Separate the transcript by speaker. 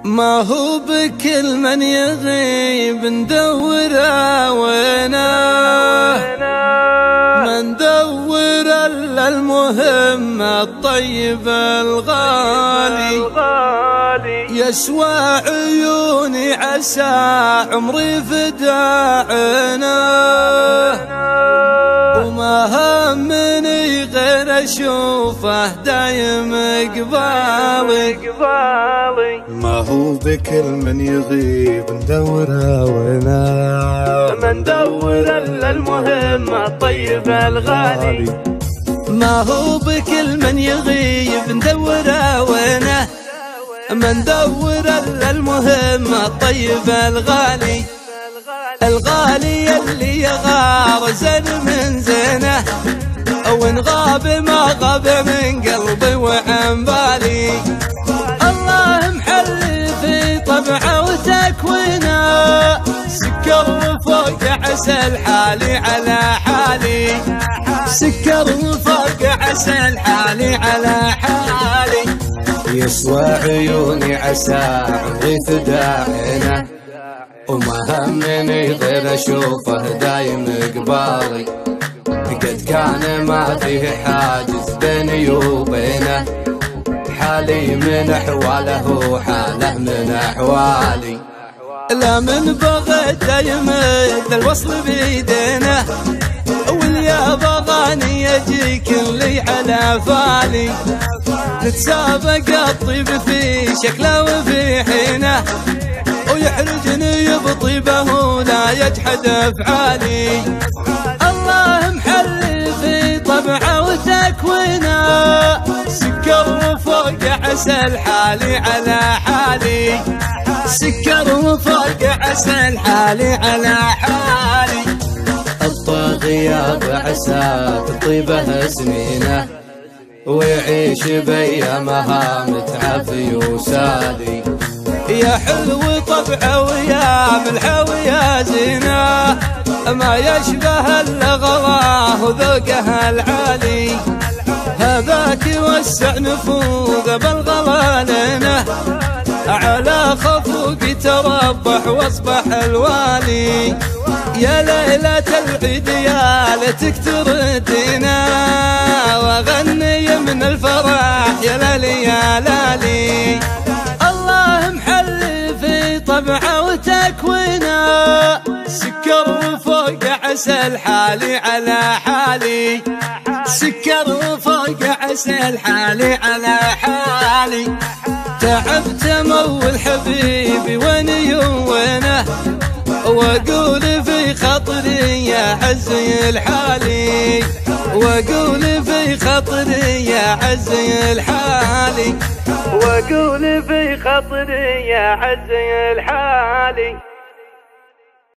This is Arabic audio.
Speaker 1: ما هو بكل من يغيب ندوره وينه، ما ندور الا المهم الطيب الغالي. يسوى عيوني عسى عمري فداعنا، وما همني غير اشوفه دايم قبالي.
Speaker 2: ما هو بكل من يغيب ندوره وينه،
Speaker 3: ما ندور الا المهم الطيب الغالي.
Speaker 1: ما هو بكل من يغيب ندوره وينه، ما ندور الا المهم الطيب الغالي. الغالي اللي يغار زين من زينه، وان غاب ما غاب من قلبي وعن بالي. الله محل في طبعه وتكوينه، سكر فوق عسل حالي على حالي. سكر فوق عسل حالي على حالي.
Speaker 2: يسوى عيوني عسى عمري فداعنا، وما همني غير اشوفه دايم قبالي. قد كان ما فيه حاجز بيني وبينه، حالي من احواله حاله من احوالي.
Speaker 1: لا من بغيت يمد الوصل بيدينه، واليا بغاني يجيك اللي على فالي. نتسابق الطيب في شكله وفي حينه، ويحرجني بطيبه ولا يجحد افعالي. الله محل في طبعه وتكوينه، سكر فوق عسل حالي على حالي. سكر فوق عسل حالي على حالي.
Speaker 2: الطاغية بعسى تطيبه سنينه، ويعيش بأيامها متعافي وسالي.
Speaker 1: يا حلو طبعه ويا ملحه ويا زينه، ما يشبه الا غراه وذوقه العالي. هذاك يوسع نفوذه بالغلالنه، على خفوق تربح واصبح الوالي. يا ليلة العيد يا ليتك تردينا، واغني من الفرح يا لالي يا لالي. الله محل في طبعه وتكوينه، سكر فوق عسل حالي على حالي. سكر فوق عسل حالي على حالي. تعبت مول حبيبي ويني وينه، واقول في خاطري يا عزي الحالي. واقول في خاطري يا عزي الحالي.
Speaker 3: واقول في خاطري يا عزي الحالي.